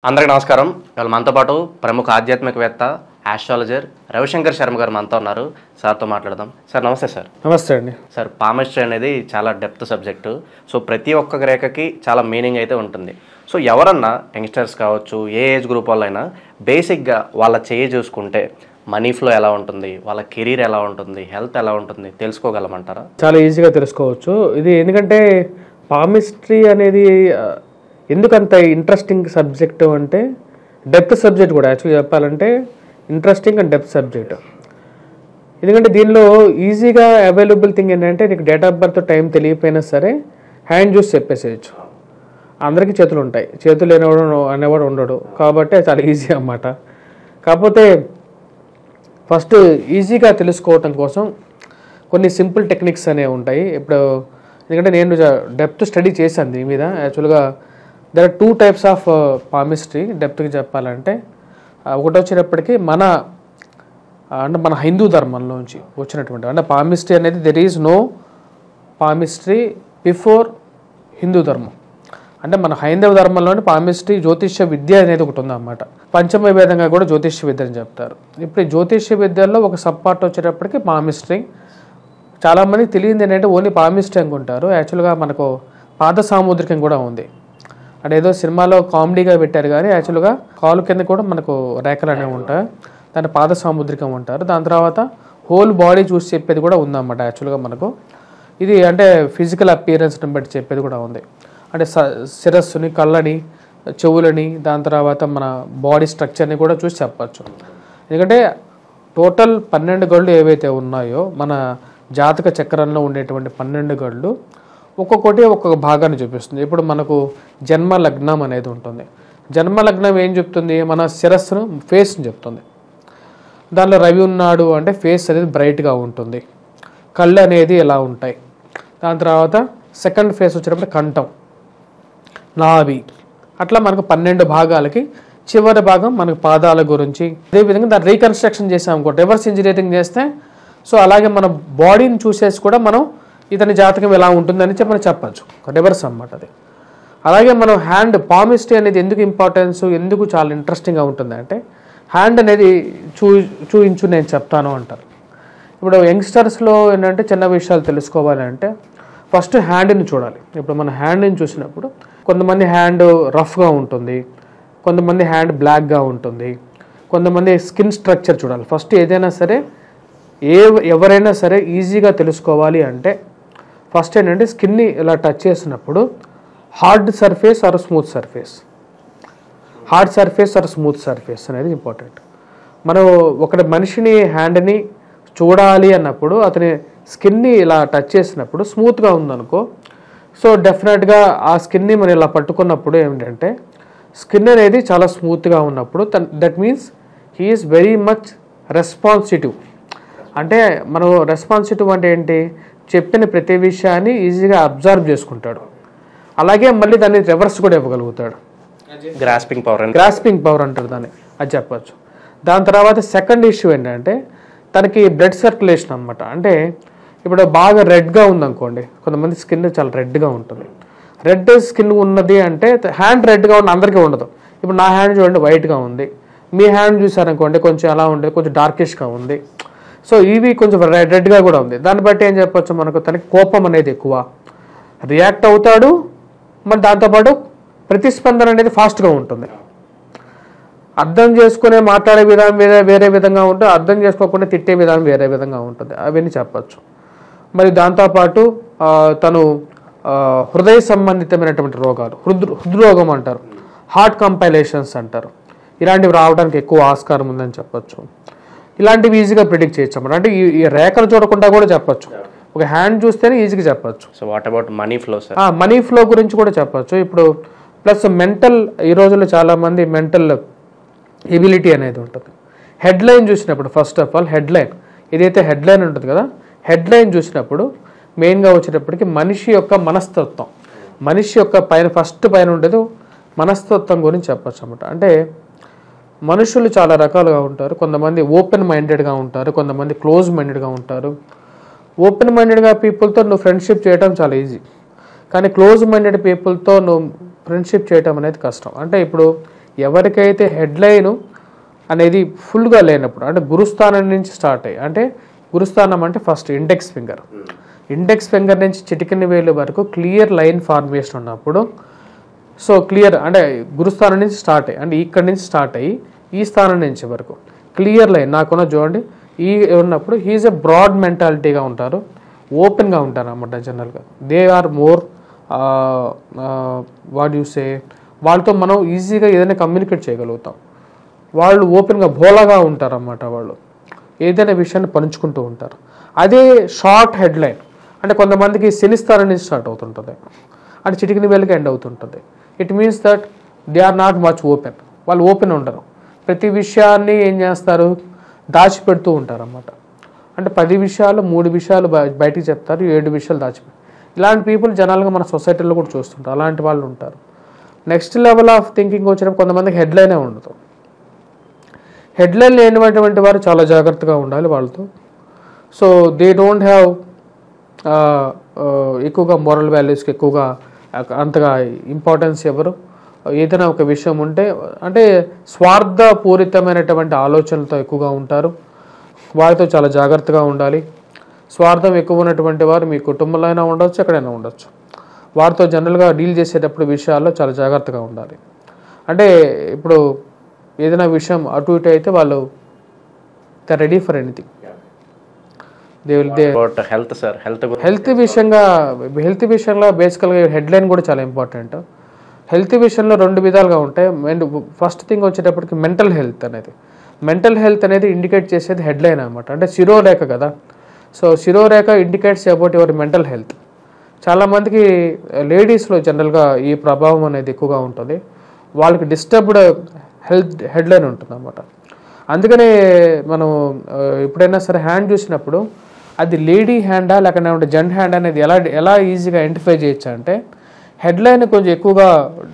అందరికీ నమస్కారం. ఇవాళ మనతో పాటు ప్రముఖ ఆధ్యాత్మికవేత్త ఆస్ట్రాలజర్ రవిశంకర్ శర్మ గారు మనతో ఉన్నారు. సార్తో మాట్లాడదాం. సార్ నమస్తే. సార్ నమస్తే అండి. సార్, పామిస్ట్రీ అనేది చాలా డెప్త్ సబ్జెక్టు. సో ప్రతి ఒక్క రేఖకి చాలా మీనింగ్ అయితే ఉంటుంది. సో ఎవరన్నా యంగ్స్టర్స్ కావచ్చు, ఏ ఏజ్ గ్రూప్ వాళ్ళైనా బేసిక్గా వాళ్ళ చేయి చూసుకుంటే మనీ ఫ్లో ఎలా ఉంటుంది, వాళ్ళ కెరీర్ ఎలా ఉంటుంది, హెల్త్ ఎలా ఉంటుంది తెలుసుకోగలమంటారా? చాలా ఈజీగా తెలుసుకోవచ్చు ఇది. ఎందుకంటే పామిస్ట్రీ అనేది ఎందుకంత ఇంట్రెస్టింగ్ సబ్జెక్ట్ అంటే డెప్త్ సబ్జెక్ట్ కూడా యాక్చువల్గా చెప్పాలంటే ఇంట్రెస్టింగ్ అండ్ డెప్త్ సబ్జెక్ట్. ఎందుకంటే దీనిలో ఈజీగా అవైలబుల్ థింగ్ ఏంటంటే నీకు డేట్ ఆఫ్ బర్త్ టైం తెలియకపోయినా సరే హ్యాండ్ చూసి చెప్పేసేయచ్చు. అందరికీ చేతులు ఉంటాయి, చేతులు లేనివాడు అనేవాడు ఉండడు, కాబట్టి చాలా ఈజీ అన్నమాట. కాకపోతే ఫస్ట్ ఈజీగా తెలుసుకోవటం కోసం కొన్ని సింపుల్ టెక్నిక్స్ అనేవి ఉంటాయి. ఇప్పుడు ఎందుకంటే నేను డెప్త్ స్టడీ చేశాను దీని మీద. యాక్చువల్గా there are 2 types of palmistry. డెప్త్కి చెప్పాలంటే ఒకటి వచ్చేటప్పటికి మన హిందూ ధర్మంలోంచి వచ్చినటువంటి అంటే పామిస్ట్రీ అనేది there is no palmistry before Hindu ధర్మం. అంటే మన హైందవ ధర్మంలోని పామిస్ట్రీ జ్యోతిష్య విద్య అనేది ఒకటి ఉందన్నమాట. పంచమ వేదంగా కూడా జ్యోతిష్య విద్య అని చెప్తారు. ఇప్పుడు ఈ జ్యోతిష్య విద్యల్లో ఒక సబ్ పార్ట్ వచ్చేటప్పటికి పామిస్ట్రీ. చాలామంది తెలియదు ఏంటంటే ఓన్లీ పామిస్ట్రీ అనుకుంటారు. యాక్చువల్గా మనకు పాద సాముద్రికం కూడా ఉంది. అంటే ఏదో సినిమాలో కామెడీగా పెట్టారు కానీ యాక్చువల్గా కాలు కింద కూడా మనకు రేఖలు అనేవి ఉంటాయి, దాన్ని పాద సాముద్రికం అంటారు. దాని తర్వాత హోల్ బాడీ చూసి చెప్పేది కూడా ఉందన్నమాట. యాక్చువల్గా మనకు ఇది అంటే ఫిజికల్ అపియరెన్స్ని బట్టి చెప్పేది కూడా ఉంది. అంటే శిరస్సుని, కళ్ళని, చెవులని, దాని తర్వాత మన బాడీ స్ట్రక్చర్ని కూడా చూసి చెప్పచ్చు. ఎందుకంటే టోటల్ 12 గళ్ళు ఏవైతే ఉన్నాయో మన జాతక చక్రంలో ఉండేటువంటి 12 గళ్ళు ఒక్కొక్కటి ఒక్కొక్క భాగాన్ని చూపిస్తుంది. ఇప్పుడు మనకు జన్మ లగ్నం అనేది ఉంటుంది. జన్మ లగ్నం ఏం చెప్తుంది? మన శిరస్సును, ఫేస్ని చెప్తుంది. దానిలో రవి ఉన్నాడు అంటే ఫేస్ అనేది బ్రైట్గా ఉంటుంది, కళ్ళు అనేది ఎలా ఉంటాయి. దాని తర్వాత సెకండ్ ఫేస్ వచ్చేటప్పుడు కంఠం, నాభి, అట్లా మనకు 12 భాగాలకి చివరి భాగం మనకు పాదాల గురించి. అదేవిధంగా దాన్ని రీకన్స్ట్రక్షన్ చేసాం అనుకో, రివర్స్ ఇంజనీరింగ్ చేస్తే సో అలాగే మన బాడీని చూసేసి కూడా మనం ఇతని జాతకం ఎలా ఉంటుందని మనం చెప్పచ్చు. రివర్స్ అన్నమాట అది. అలాగే మనం హ్యాండ్ పామిస్ట్రీ అనేది ఎందుకు ఇంపార్టెన్స్, ఎందుకు చాలా ఇంట్రెస్టింగ్గా ఉంటుంది అంటే హ్యాండ్ అనేది చూయించు నేను చెప్తాను అంటారు. ఇప్పుడు యంగ్స్టర్స్లో ఏంటంటే చిన్న విషయాలు తెలుసుకోవాలంటే ఫస్ట్ హ్యాండ్ని చూడాలి. ఇప్పుడు మన హ్యాండ్ని చూసినప్పుడు కొంతమంది హ్యాండ్ రఫ్గా ఉంటుంది, కొంతమంది హ్యాండ్ బ్లాక్గా ఉంటుంది, కొంతమంది స్కిన్ స్ట్రక్చర్ చూడాలి. ఫస్ట్ ఏదైనా సరే ఎవరైనా సరే ఈజీగా తెలుసుకోవాలి అంటే ఫస్ట్ ఏంటంటే స్కిన్ని ఇలా టచ్ చేసినప్పుడు hard surface or smooth surface, hard surface or smooth surface అనేది ఇంపార్టెంట్. మనం ఒక మనిషిని హ్యాండ్ని చూడాలి అన్నప్పుడు అతని స్కిన్ని ఇలా టచ్ చేసినప్పుడు స్మూత్గా ఉందనుకో, సో డెఫినెట్గా ఆ స్కిన్ని మనం ఇలా పట్టుకున్నప్పుడు ఏమిటంటే స్కిన్ అనేది చాలా స్మూత్గా ఉన్నప్పుడు that means he is very much responsive. అంటే మనం రెస్పాన్సిటివ్ అంటే ఏంటి? చెప్పిన ప్రతి విషయాన్ని ఈజీగా అబ్జర్వ్ చేసుకుంటాడు, అలాగే మళ్ళీ దాన్ని రివర్స్ కూడా ఇవ్వగలుగుతాడు. గ్రాస్పింగ్ పవర్ అంటారు దాన్ని, అది చెప్పచ్చు. దాని తర్వాత సెకండ్ ఇష్యూ ఏంటంటే తనకి బ్లడ్ సర్క్యులేషన్ అన్నమాట. అంటే ఇప్పుడు బాగా రెడ్గా ఉందనుకోండి, కొంతమంది స్కిన్ చాలా రెడ్గా ఉంటుంది. రెడ్ స్కిన్ ఉన్నది అంటే హ్యాండ్ రెడ్గా ఉన్న అందరికీ ఉండదు. ఇప్పుడు నా హ్యాండ్ చూడండి వైట్గా ఉంది, మీ హ్యాండ్ చూసారనుకోండి కొంచెం ఎలా ఉంటుంది, కొంచెం డార్కిష్గా ఉంది. సో ఇవి కొంచెం రెడ్గా కూడా ఉంది. దాన్ని బట్టి ఏం చెప్పొచ్చు, మనకు తనకి కోపం అనేది ఎక్కువ, రియాక్ట్ అవుతాడు. మరి దాంతోపాటు ప్రతిస్పందన అనేది ఫాస్ట్గా ఉంటుంది. అర్థం చేసుకునే మాట్లాడే విధానం వేరే విధంగా ఉంటుంది, అర్థం చేసుకోకుండా తిట్టే విధానం వేరే విధంగా ఉంటుంది. అవన్నీ చెప్పచ్చు. మరి దాంతోపాటు తను హృదయ సంబంధితమైనటువంటి రోగాలు, హృద్రోగం అంటారు, హార్ట్ కంపైలేషన్స్ అంటారు, ఇలాంటివి రావడానికి ఎక్కువ ఆస్కారం ఉందని చెప్పచ్చు. ఇలాంటివి ఈజీగా ప్రిడిక్ట్ చేయొచ్చు అన్నమాట. అంటే ఈ రేఖలు చూడకుండా కూడా చెప్పచ్చు, ఒక హ్యాండ్ చూస్తేనే ఈజీగా చెప్పచ్చు. So what about money flow? Money flow గురించి కూడా చెప్పచ్చు. ఇప్పుడు ప్లస్ మెంటల్, ఈ రోజుల్లో చాలామంది మెంటల్ ఎబిలిటీ అనేది ఉంటుంది. హెడ్లైన్ చూసినప్పుడు ఫస్ట్ ఆఫ్ ఆల్ హెడ్లైన్, ఏదైతే హెడ్లైన్ ఉంటుంది కదా, హెడ్లైన్ చూసినప్పుడు మెయిన్గా వచ్చేటప్పటికి మనిషి యొక్క మనస్తత్వం, మనిషి యొక్క ఫస్ట్ పైన ఉండేది మనస్తత్వం గురించి చెప్పచ్చు అన్నమాట. అంటే మనుషులు చాలా రకాలుగా ఉంటారు. కొంతమంది ఓపెన్ మైండెడ్గా ఉంటారు, కొంతమంది క్లోజ్ మైండెడ్గా ఉంటారు. ఓపెన్ మైండెడ్గా పీపుల్తో నువ్వు ఫ్రెండ్షిప్ చేయడం చాలా ఈజీ, కానీ క్లోజ్ మైండెడ్ పీపుల్తో నువ్వు ఫ్రెండ్షిప్ చేయటం అనేది కష్టం. అంటే ఇప్పుడు ఎవరికైతే హెడ్లైన్ అనేది ఫుల్గా లేనప్పుడు, అంటే గురుస్థానం నుంచి స్టార్ట్ అయ్యి, అంటే గురుస్థానం అంటే ఫస్ట్ ఇండెక్స్ ఫింగర్ నుంచి చిటికెన వేలు వరకు క్లియర్ లైన్ ఫార్మేషన్ ఉన్నప్పుడు, సో క్లియర్ అంటే గురుస్థానం నుంచి స్టార్ట్ అయ్యి, అంటే ఇక్కడ నుంచి స్టార్ట్ అయ్యి ఈ స్థానం నుంచి వరకు క్లియర్ లైన్ నాకున్న చూడండి, ఈ ఉన్నప్పుడు హీఈస్ ఎ బ్రాడ్ మెంటాలిటీగా ఉంటారు, ఓపెన్గా ఉంటారు అన్నమాట. జనరల్గా they are more what you say, వాళ్ళతో మనం ఈజీగా ఏదైనా కమ్యూనికేట్ చేయగలుగుతాం. వాళ్ళు ఓపెన్గా భోలాగా ఉంటారన్నమాట. వాళ్ళు ఏదైనా విషయాన్ని పంచుకుంటూ ఉంటారు. అదే షార్ట్ హెడ్లైన్ అంటే కొంతమందికి శనిస్థానం నుంచి స్టార్ట్ అవుతుంటుంది, అంటే చిటికిన వేలకి ఎండ్ అవుతుంటుంది. It means that they are not much open. వాళ్ళు ఓపెన్ ఉండరు, ప్రతి విషయాన్ని ఏం చేస్తారు, దాచిపెడుతూ ఉంటారు అన్నమాట. అంటే 10 విషయాలు 3 విషయాలు బయటికి చెప్తారు, 7 విషయాలు దాచిపెడతారు. ఇలాంటి పీపుల్ జనాలుగా మన సొసైటీలో కూడా చూస్తుంటారు, అలాంటి వాళ్ళు ఉంటారు. నెక్స్ట్ లెవెల్ ఆఫ్ థింకింగ్ వచ్చినప్పుడు కొంతమందికి హెడ్లైనే ఉండదు. హెడ్లైన్ లేనటువంటి వారు చాలా జాగ్రత్తగా ఉండాలి వాళ్ళతో. సో దే డోంట్ హ్యావ్ ఎక్కువగా మోరల్ వాల్యూస్కి ఎక్కువగా అంతగా ఇంపార్టెన్స్ ఎవరు. ఏదైనా ఒక విషయం ఉంటే అంటే స్వార్థపూరితమైనటువంటి ఆలోచనలతో ఎక్కువగా ఉంటారు, వారితో చాలా జాగ్రత్తగా ఉండాలి. స్వార్థం ఎక్కువ ఉన్నటువంటి వారు మీ కుటుంబంలో అయినా ఉండొచ్చు, ఎక్కడైనా ఉండొచ్చు. వారితో జనరల్గా డీల్ చేసేటప్పుడు విషయాల్లో చాలా జాగ్రత్తగా ఉండాలి. అంటే ఇప్పుడు ఏదైనా విషయం అటు ఇటు అయితే వాళ్ళు they ready for anything. Health విషయంలో బేసికల్గా హెడ్లైన్ కూడా చాలా ఇంపార్టెంట్. హెల్త్ విషయంలో 2 విధాలుగా ఉంటాయి. అండ్ ఫస్ట్ థింగ్ వచ్చేటప్పటికి మెంటల్ హెల్త్ అనేది ఇండికేట్ చేసేది హెడ్లైన్ అనమాట. అంటే శిరోరేఖ కదా, సో శిరోరేఖ indicates about your mental health. చాలామందికి లేడీస్లో జనరల్గా ఈ ప్రభావం అనేది ఎక్కువగా ఉంటుంది. వాళ్ళకి డిస్టర్బ్డ్ హెడ్లైన్ ఉంటుంది అన్నమాట. అందుకనే మనం ఎప్పుడైనా సరే హ్యాండ్ చూసినప్పుడు అది లేడీ హ్యాండా లేకపోతే జెంట్ హ్యాండ్ అనేది ఎలా ఈజీగా ఐడెంటిఫై చేయొచ్చు అంటే హెడ్లైన్ కొంచెం ఎక్కువగా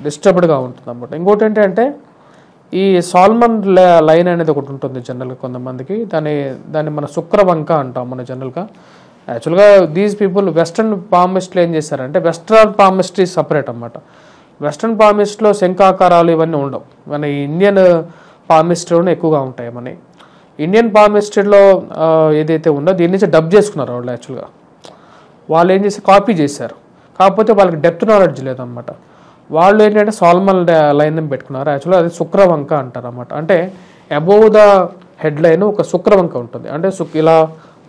డిస్టర్బ్డ్గా ఉంటుంది అన్నమాట. ఇంకోటి ఏంటంటే ఈ సాల్మన్ లైన్ అనేది ఒకటి ఉంటుంది జనరల్గా కొంతమందికి, దాన్ని మన శుక్రవంక అంటాం మన జనరల్గా. యాక్చువల్గా దీస్ పీపుల్ వెస్ట్రన్ పామిస్ట్లో ఏం చేశారంటే, వెస్ట్రన్ పామిస్ట్రీ సపరేట్ అన్నమాట. వెస్ట్రన్ పామిస్ట్లో శంఖాకారాలు ఇవన్నీ ఉండవు, మన ఇండియన్ పామిస్ట్రీలోనే ఎక్కువగా ఉంటాయి. మన ఇండియన్ పామిస్ట్రీలో ఏదైతే ఉందో దీని నుంచి డబ్ చేసుకున్నారు వాళ్ళు. యాక్చువల్గా వాళ్ళు ఏం చేసి కాపీ చేశారు, కాకపోతే వాళ్ళకి డెప్త్ నాలెడ్జ్ లేదన్నమాట. వాళ్ళు ఏంటంటే సాల్మన్ లైన్ పెట్టుకున్నారు. యాక్చువల్గా అది శుక్రవంక అంటారు అన్నమాట. అంటే అబోవ్ ద హెడ్లైన్ ఒక శుక్రవంక ఉంటుంది, అంటే ఇలా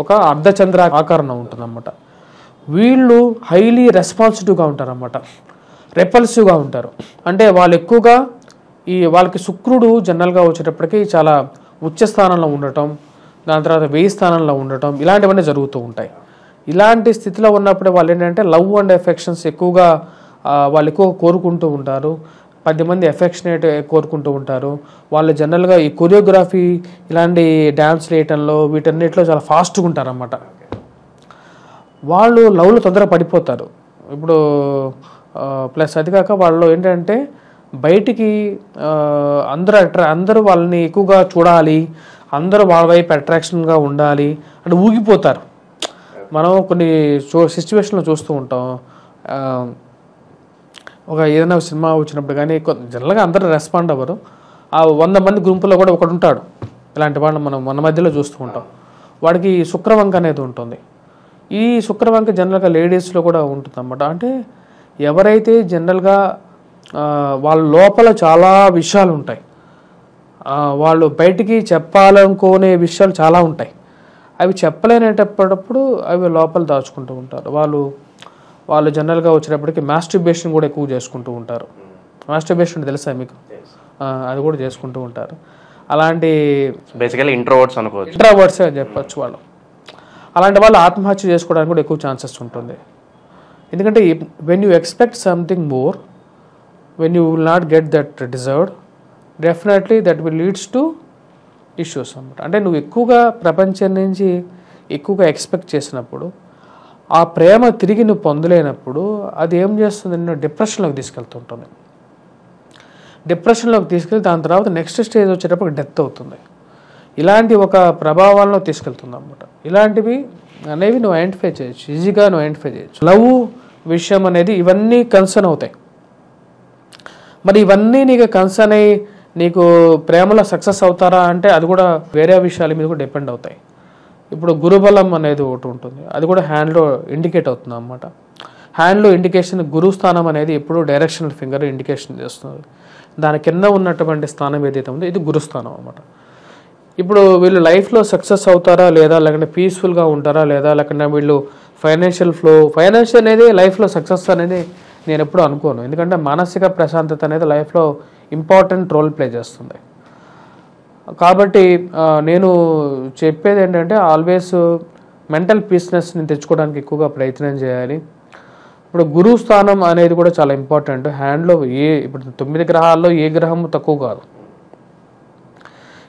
ఒక అర్ధచంద్ర ఆకారం ఉంటుంది అన్నమాట. వీళ్ళు హైలీ రెస్పాన్సిటివ్గా ఉంటారన్నమాట, రెపల్సివ్గా ఉంటారు. అంటే వాళ్ళు ఎక్కువగా వాళ్ళకి శుక్రుడు జనరల్గా వచ్చేటప్పటికి చాలా ఉచ్చ స్థానంలో ఉండటం, దాని తర్వాత 1000 స్థానంలో ఉండటం, ఇలాంటివన్నీ జరుగుతూ ఉంటాయి. ఇలాంటి స్థితిలో ఉన్నప్పుడే వాళ్ళు ఏంటంటే లవ్ అండ్ ఎఫెక్షన్స్ ఎక్కువగా వాళ్ళు ఎక్కువగా కోరుకుంటూ ఉంటారు. 10 మంది ఎఫెక్షనేట్ కోరుకుంటూ ఉంటారు. వాళ్ళు జనరల్గా ఈ కొరియోగ్రఫీ ఇలాంటి డ్యాన్స్ వేయటంలో వీటన్నిటిలో చాలా ఫాస్ట్గా ఉంటారన్నమాట. వాళ్ళు లవ్లో తొందరగా పడిపోతారు. ఇప్పుడు ప్లస్ అది కాక వాళ్ళు ఏంటంటే బయటికి అందరూ వాళ్ళని ఎక్కువగా చూడాలి, అందరూ వాళ్ళ వైపు అట్రాక్షన్గా ఉండాలి అంటే ఊగిపోతారు. మనం కొన్ని సిచ్యువేషన్లో చూస్తూ ఉంటాం. ఒక ఏదైనా సినిమా వచ్చినప్పుడు కానీ జనరల్గా అందరూ రెస్పాండ్ అవ్వరు. ఆ 100 మంది గుంపులో కూడా ఒకడు ఉంటాడు, ఇలాంటి వాడిని మనం మన మధ్యలో చూస్తూ ఉంటాం. వాడికి శుక్రవంక అనేది ఉంటుంది. ఈ శుక్రవంక జనరల్గా లేడీస్లో కూడా ఉంటుంది అన్నమాట. అంటే ఎవరైతే జనరల్గా వాళ్ళ లోపల చాలా విషయాలు ఉంటాయి, వాళ్ళు బయటికి చెప్పాలనుకునే విషయాలు చాలా ఉంటాయి, అవి చెప్పలేనేటప్పుడు అవి లోపల దాచుకుంటూ ఉంటారు. వాళ్ళు జనరల్గా వచ్చేటప్పటికి మాస్టర్బేషన్ కూడా ఎక్కువ చేసుకుంటూ ఉంటారు. మాస్టర్బేషన్ తెలుసా మీకు? అది కూడా చేసుకుంటూ ఉంటారు. అలాంటి బేసికల్లీ ఇంట్రోవర్ట్స్ అనుకోవచ్చు, ఇంట్రోవర్ట్స్ అని చెప్పచ్చు వాళ్ళు. అలాంటి వాళ్ళు ఆత్మహత్య చేసుకోవడానికి కూడా ఎక్కువ ఛాన్సెస్ ఉంటుంది. ఎందుకంటే when you expect something more, when you will not get that deserved, definitely that will leads to issues అన్నమాట. అంటే నువ్వు ఎక్కువగా ప్రపంచం నుంచి ఎక్కువగా ఎక్స్పెక్ట్ చేసినప్పుడు ఆ ప్రేమ తిరిగి నువ్వు పొందలేనప్పుడు అది ఏం చేస్తుంది, నేను డిప్రెషన్లోకి తీసుకెళ్తుంటుంది. డిప్రెషన్లోకి తీసుకెళ్ళి దాని తర్వాత నెక్స్ట్ స్టేజ్ వచ్చేటప్పుడు డెత్ అవుతుంది. ఇలాంటి ఒక ప్రభావాలను తీసుకెళ్తుంది అన్నమాట. ఇలాంటివి అనేవి నువ్వు ఐడెంటిఫై చేయొచ్చు, ఈజీగా నువ్వు ఐడెంటిఫై చేయొచ్చు. లవ్ విషయం అనేది ఇవన్నీ కన్సర్న్ అవుతాయి. మరి ఇవన్నీ నీకు కన్సర్న్ అయ్యి నీకు ప్రేమలో సక్సెస్ అవుతారా అంటే అది కూడా వేరే విషయాల మీద కూడా డిపెండ్ అవుతాయి. ఇప్పుడు గురుబలం అనేది ఒకటి ఉంటుంది, అది కూడా హ్యాండ్లో ఇండికేట్ అవుతుంది అన్నమాట. హ్యాండ్లో ఇండికేషన్ గురు స్థానం అనేది ఎప్పుడు డైరెక్షనల్ ఫింగర్ ఇండికేషన్ చేస్తుంది. దాని కింద ఉన్నటువంటి స్థానం ఏదైతే ఉందో ఇది గురుస్థానం అన్నమాట. ఇప్పుడు వీళ్ళు లైఫ్లో సక్సెస్ అవుతారా లేదా, లేకుంటే పీస్ఫుల్గా ఉంటారా లేదా, లేకుంటే వీళ్ళు ఫైనాన్షియల్ అనేది లైఫ్లో సక్సెస్ అనేది నేను ఎప్పుడు అనుకోను. ఎందుకంటే మానసిక ప్రశాంతత అనేది లైఫ్లో ఇంపార్టెంట్ రోల్ ప్లే చేస్తుంది. కాబట్టి నేను చెప్పేది ఏంటంటే ఆల్వేస్ మెంటల్ పీస్నెస్ని తెచ్చుకోవడానికి ఎక్కువగా ప్రయత్నం చేయాలి. ఇప్పుడు గురువు స్థానం అనేది కూడా చాలా ఇంపార్టెంట్. హ్యాండ్లో ఇప్పుడు 9 గ్రహాల్లో ఏ గ్రహం తక్కువ కాదు.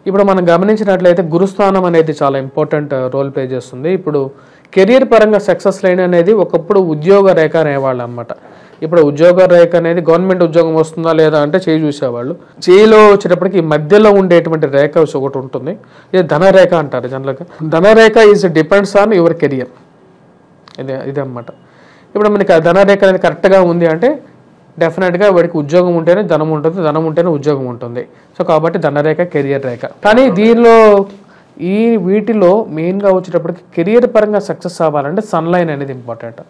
ఇప్పుడు మనం గమనించినట్లయితే గురుస్థానం అనేది చాలా ఇంపార్టెంట్ రోల్ ప్లే చేస్తుంది. ఇప్పుడు కెరీర్ పరంగా సక్సెస్ లైన్ అనేది ఒకప్పుడు ఉద్యోగ రేఖ అనేవాళ్ళు అన్నమాట. ఇప్పుడు ఉద్యోగ రేఖ అనేది గవర్నమెంట్ ఉద్యోగం వస్తుందా లేదా అంటే చేయి చూసేవాళ్ళు. చేయిలో వచ్చేటప్పటికి మధ్యలో ఉండేటువంటి రేఖ ఒకటి ఉంటుంది, ఇది ధనరేఖ అంటారు జనరల్గా. ధనరేఖ is depends on your career, ఇదే అన్నమాట. ఇప్పుడు మనకి ఆ ధనరేఖ అనేది కరెక్ట్గా ఉంది అంటే డెఫినెట్గా వాడికి ఉద్యోగం ఉంటేనే ధనం ఉంటుంది, ధనం ఉంటేనే ఉద్యోగం ఉంటుంది. సో కాబట్టి ధనరేఖ కెరియర్ రేఖ. కానీ దీనిలో వీటిలో మెయిన్గా వచ్చేటప్పటికి కెరియర్ పరంగా సక్సెస్ అవ్వాలంటే సన్ లైన్ అనేది ఇంపార్టెంట్.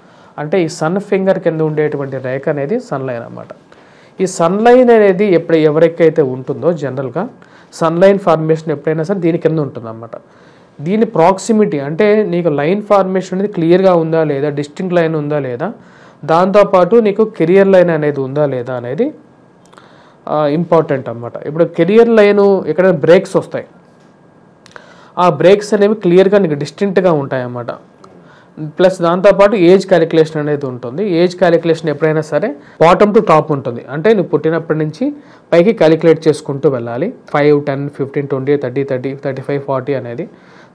అంటే ఈ సన్ ఫింగర్ కింద ఉండేటువంటి రేఖ అనేది సన్ లైన్ అన్నమాట. ఈ సన్ లైన్ అనేది ఎవరికైతే ఉంటుందో జనరల్గా సన్ లైన్ ఫార్మేషన్ ఎప్పుడైనా సరే దీని కింద ఉంటుంది అన్నమాట. దీని ప్రాక్సిమిటీ అంటే నీకు లైన్ ఫార్మేషన్ అనేది క్లియర్గా ఉందా లేదా, డిస్టింక్ట్ లైన్ ఉందా లేదా, దాంతోపాటు నీకు కెరియర్ లైన్ అనేది ఉందా లేదా అనేది ఇంపార్టెంట్ అన్నమాట. ఇప్పుడు కెరియర్ లైను ఎక్కడైనా బ్రేక్స్ వస్తాయి, ఆ బ్రేక్స్ అనేవి క్లియర్గా నీకు డిస్టింక్ట్గా ఉంటాయి అన్నమాట. ప్లస్ దాంతోపాటు ఏజ్ క్యాలిక్యులేషన్ అనేది ఉంటుంది. ఏజ్ క్యాలిక్యులేషన్ ఎప్పుడైనా సరే బాటమ్ టు టాప్ ఉంటుంది. అంటే నువ్వు పుట్టినప్పటి నుంచి పైకి క్యాలిక్యులేట్ చేసుకుంటూ వెళ్ళాలి. 5, 10, 15, 20, 30, 30, 35, 40 అనేది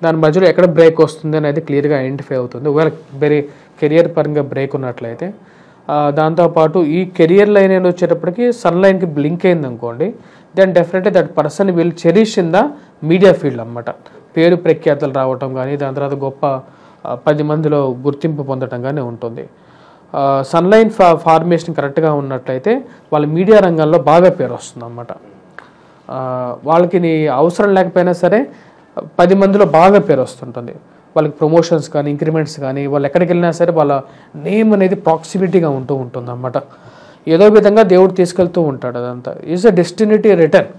దాని మధ్యలో ఎక్కడ బ్రేక్ వస్తుంది అనేది క్లియర్గా ఐడెంటిఫై అవుతుంది. ఒకవేళ కెరియర్ పరంగా బ్రేక్ ఉన్నట్లయితే. దాంతోపాటు ఈ కెరియర్ లైన్ అనేది వచ్చేటప్పటికి సన్ లైన్కి బ్లింక్ అయింది అనుకోండి, then definitely that person will cherish in the media field అన్నమాట. పేరు ప్రఖ్యాతలు రావటం కానీ, దాని తర్వాత గొప్ప 10 మందిలో గుర్తింపు పొందడం కానీ ఉంటుంది. సన్లైన్ ఫార్మేషన్ కరెక్ట్గా ఉన్నట్లయితే వాళ్ళ మీడియా రంగంలో బాగా పేరు వస్తుంది అన్నమాట. వాళ్ళకి నీ అవసరం లేకపోయినా సరే 10 మందిలో బాగా పేరు వస్తుంటుంది. వాళ్ళకి ప్రమోషన్స్ కానీ, ఇంక్రిమెంట్స్ కానీ, వాళ్ళు ఎక్కడికి వెళ్ళినా సరే వాళ్ళ నేమ్ అనేది ప్రాక్సిమిటీగా ఉంటుంది అన్నమాట. ఏదో విధంగా దేవుడు తీసుకెళ్తూ ఉంటాడు. అదంతా ఈజ్ అ డెస్టినిటీ రిటర్న్.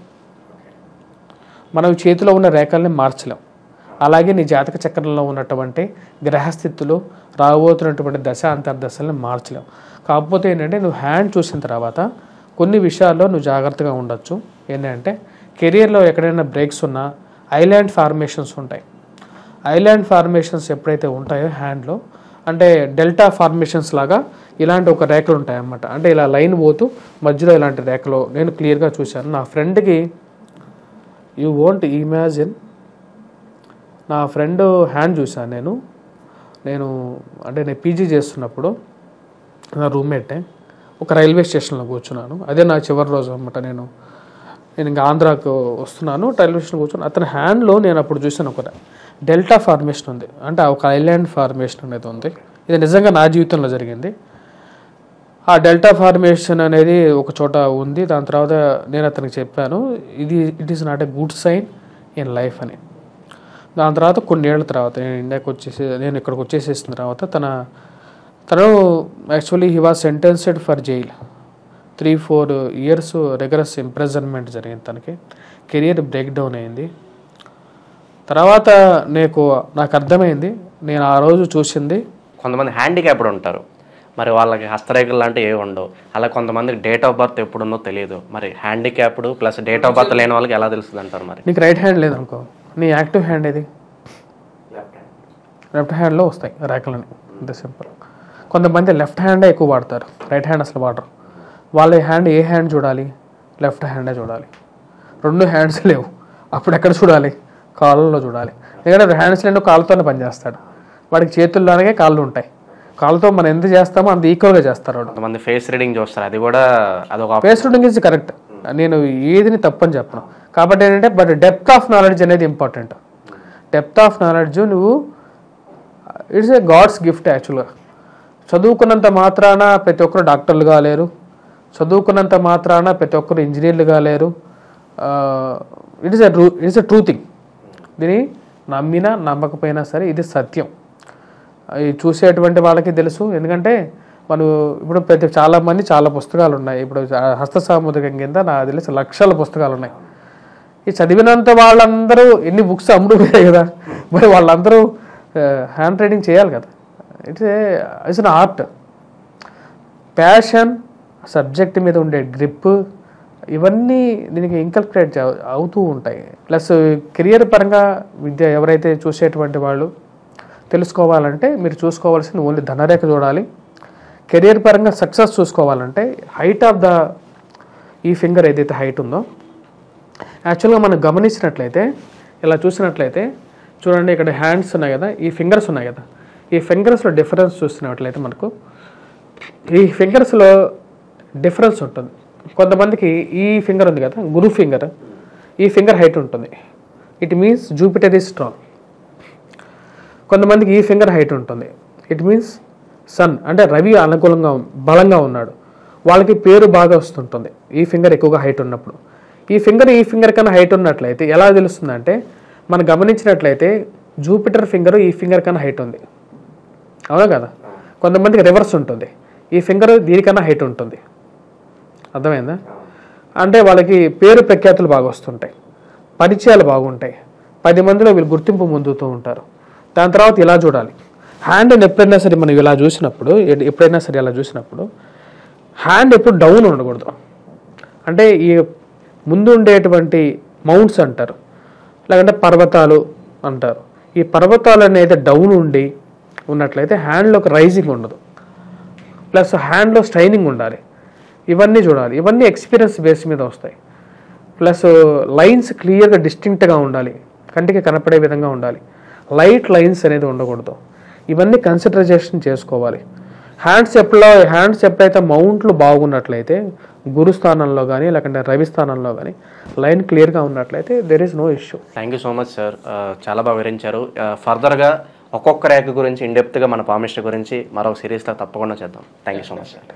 మనం చేతిలో ఉన్న రేఖల్ని మార్చలేం. అలాగే నీ జాతక చక్రంలో ఉన్నటువంటి గ్రహస్థితులు రాబోతున్నటువంటి దశ అంతర్దశల్ని మార్చలేం. కాకపోతే ఏంటంటే నువ్వు హ్యాండ్ చూసిన తర్వాత కొన్ని విషయాల్లో నువ్వు జాగ్రత్తగా ఉండొచ్చు. ఏంటంటే కెరియర్లో ఎక్కడైనా బ్రేక్స్ ఉన్నా ఐలాండ్ ఫార్మేషన్స్ ఉంటాయి. ఐలాండ్ ఫార్మేషన్స్ ఎప్పుడైతే ఉంటాయో హ్యాండ్లో, అంటే డెల్టా ఫార్మేషన్స్ లాగా ఇలాంటి ఒక రేఖలు ఉంటాయి అన్నమాట. అంటే ఇలా లైన్ పోతూ మధ్యలో ఇలాంటి రేఖలు నేను క్లియర్గా చూశాను. నా ఫ్రెండ్కి యూ వోంట్ ఇమాజిన్, నా ఫ్రెండ్ హ్యాండ్ చూశాను నేను అంటే నేను పీజీ చేస్తున్నప్పుడు నా రూమ్మేటే ఒక రైల్వే స్టేషన్లో కూర్చున్నాను. అదే నా చివరి రోజు అనమాట. నేను ఇంకా ఆంధ్రాకు వస్తున్నాను, రైల్వే స్టేషన్ కూర్చున్నాను. అతని హ్యాండ్లో నేను అప్పుడు చూసాను ఒక డెల్టా ఫార్మేషన్ ఉంది, అంటే ఒక ఐలాండ్ ఫార్మేషన్ అనేది ఉంది. ఇది నిజంగా నా జీవితంలో జరిగింది. ఆ డెల్టా ఫార్మేషన్ అనేది ఒక చోట ఉంది. దాని తర్వాత నేను అతనికి చెప్పాను, it is not a good sign in life అని. దాని తర్వాత కొన్ని ఏళ్ళ తర్వాత నేను ఇక్కడికి వచ్చేసేసిన తర్వాత తను actually he was sentenced for jail. 3-4 years rigorous imprisonment జరిగింది. తనకి కెరియర్ బ్రేక్ డౌన్ అయింది. తర్వాత నాకు అర్థమైంది, నేను ఆ రోజు చూసింది. కొంతమంది హ్యాండిక్యాప్డ్ ఉంటారు, మరి వాళ్ళకి హస్తరేఖలు లాంటివి ఏవి ఉండవు. అలా కొంతమందికి డేట్ ఆఫ్ బర్త్ ఎప్పుడున్నో తెలియదు. మరి handicapped plus date of birth లేని వాళ్ళకి ఎలా తెలుస్తుంది అంటారు? మరి నీకు రైట్ హ్యాండ్ లేదనుకో, నీ యాక్టివ్ హ్యాండ్ ఏది? లెఫ్ట్ హ్యాండ్లో వస్తాయి రేఖలని, అంతే సింపుల్. కొంతమంది లెఫ్ట్ హ్యాండే ఎక్కువ వాడతారు, రైట్ హ్యాండ్ అసలు వాడరు. వాళ్ళ హ్యాండ్ ఏ హ్యాండ్ చూడాలి? లెఫ్ట్ హ్యాండే చూడాలి. 2 హ్యాండ్స్ లేవు, అప్పుడు ఎక్కడ చూడాలి? కాళ్ళలో చూడాలి. ఎందుకంటే హ్యాండ్స్ లేని కాళ్ళతోనే పనిచేస్తాడు. వాడికి చేతుల్లోనే కాళ్ళు ఉంటాయి. కాళ్ళతో మనం ఎంత చేస్తామో అంత ఈక్వల్గా చేస్తారు. కొంతమంది ఫేస్ రీడింగ్ చూస్తారు, అది కూడా అదొక ఫేస్ రీడింగ్ ఇస్ కరెక్ట్. నేను ఏదిని తప్పని చెప్పను. కాబట్టి ఏంటంటే బట్ డెప్త్ ఆఫ్ నాలెడ్జ్ అనేది important. Depth of knowledge it's a God's gift యాక్చువల్గా. చదువుకున్నంత మాత్రాన ప్రతి ఒక్కరు డాక్టర్లు కాలేరు, చదువుకున్నంత మాత్రాన ప్రతి ఒక్కరు ఇంజనీర్లు కాలేరు, ఇట్స్ ఎ ట్రూ థింగ్. దీన్ని నమ్మినా నమ్మకపోయినా సరే ఇది సత్యం. ఇది చూసేటువంటి వాళ్ళకి తెలుసు. ఎందుకంటే మనం ఇప్పుడు చాలామంది చాలా పుస్తకాలు ఉన్నాయి. ఇప్పుడు హస్త సాముద్రికం కింద నాకు తెలిసి లక్షల పుస్తకాలు ఉన్నాయి. ఈ చదివినంత వాళ్ళందరూ ఎన్ని బుక్స్ అమ్ముడుపోయాయి కదా, మరి వాళ్ళందరూ హ్యాండ్ రైటింగ్ చేయాలి కదా. It's an art. Passion, subject మీద ఉండే గ్రిప్, ఇవన్నీ దీనికి ఇంకల్క్రేట్ అవుతూ ఉంటాయి. ప్లస్ కెరియర్ పరంగా విద్య ఎవరైతే చూసేటువంటి వాళ్ళు తెలుసుకోవాలంటే మీరు చూసుకోవాల్సింది ఓన్లీ ధనరేఖ చూడాలి. కెరియర్ పరంగా సక్సెస్ చూసుకోవాలంటే హైట్ ఆఫ్ ద ఈ ఫింగర్ ఏదైతే హైట్ ఉందో, యాక్చువల్గా మనం గమనించినట్లయితే ఇలా చూసినట్లయితే చూడండి, ఇక్కడ హ్యాండ్స్ ఉన్నాయి కదా, ఈ ఫింగర్స్ ఉన్నాయి కదా, ఈ ఫింగర్స్లో డిఫరెన్స్ చూసినట్లయితే మనకు ఈ ఫింగర్స్లో డిఫరెన్స్ ఉంటుంది. కొంతమందికి ఈ ఫింగర్ ఉంది కదా, గురు ఫింగర్, ఈ ఫింగర్ హైట్ ఉంటుంది. It means Jupiter is strong. కొంతమందికి ఈ ఫింగర్ హైట్ ఉంటుంది. ఇట్ మీన్స్ సన్ అంటే రవి అనుకూలంగా బలంగా ఉన్నాడు. వాళ్ళకి పేరు బాగా వస్తుంటుంది ఈ ఫింగర్ ఎక్కువగా హైట్ ఉన్నప్పుడు. ఈ ఫింగర్ కన్నా హైట్ ఉన్నట్లయితే ఎలా తెలుస్తుందంటే, మనం గమనించినట్లయితే జూపిటర్ ఫింగర్ ఈ ఫింగర్ కన్నా హైట్ ఉంది, అవునా కదా. కొంతమందికి రివర్స్ ఉంటుంది, ఈ ఫింగర్ దీనికన్నా హైట్ ఉంటుంది. అర్థమైందా? అంటే వాళ్ళకి పేరు ప్రఖ్యాతులు బాగా వస్తుంటాయి, పరిచయాలు బాగుంటాయి, 10 మందిలో వీళ్ళు గుర్తింపు పొందుతూ ఉంటారు. దాని తర్వాత ఇలా చూడాలి, హ్యాండ్ ఎప్పుడైనా సరే మనం ఇలా చూసినప్పుడు హ్యాండ్ ఎప్పుడు డౌన్ ఉండకూడదు. అంటే ఈ ముందు ఉండేటువంటి మౌంట్స్ అంటారు, లేదంటే పర్వతాలు అంటారు. ఈ పర్వతాలు అనేది డౌన్ ఉండి ఉన్నట్లయితే హ్యాండ్లో ఒక రైజింగ్ ఉండదు, ప్లస్ హ్యాండ్లో స్ట్రైనింగ్ ఉండాలి. ఇవన్నీ చూడాలి. ఇవన్నీ ఎక్స్పీరియన్స్ బేస్ మీద వస్తాయి. ప్లస్ లైన్స్ క్లియర్గా డిస్టింక్ట్గా ఉండాలి, కంటికి కనపడే విధంగా ఉండాలి. లైట్ లైన్స్ అనేది ఉండకూడదు. ఇవన్నీ కన్సిడరేషన్ చేసుకోవాలి. హ్యాండ్స్ ఎప్పుడైతే మౌంట్లు బాగున్నట్లయితే, గురు స్థానంలో కానీ లేకుంటే రవి స్థానంలో కానీ లైన్ క్లియర్గా ఉన్నట్లయితే there is no issue. Thank you so much sir, చాలా బాగా వివరించారు. ఫర్దర్గా ఒక్కొక్క రేఖ గురించి ఇన్డెప్త్గా మన పామిస్ట్రీ గురించి మరొక సిరీస్లో తప్పకుండా చేద్దాం. Thank you so much sir.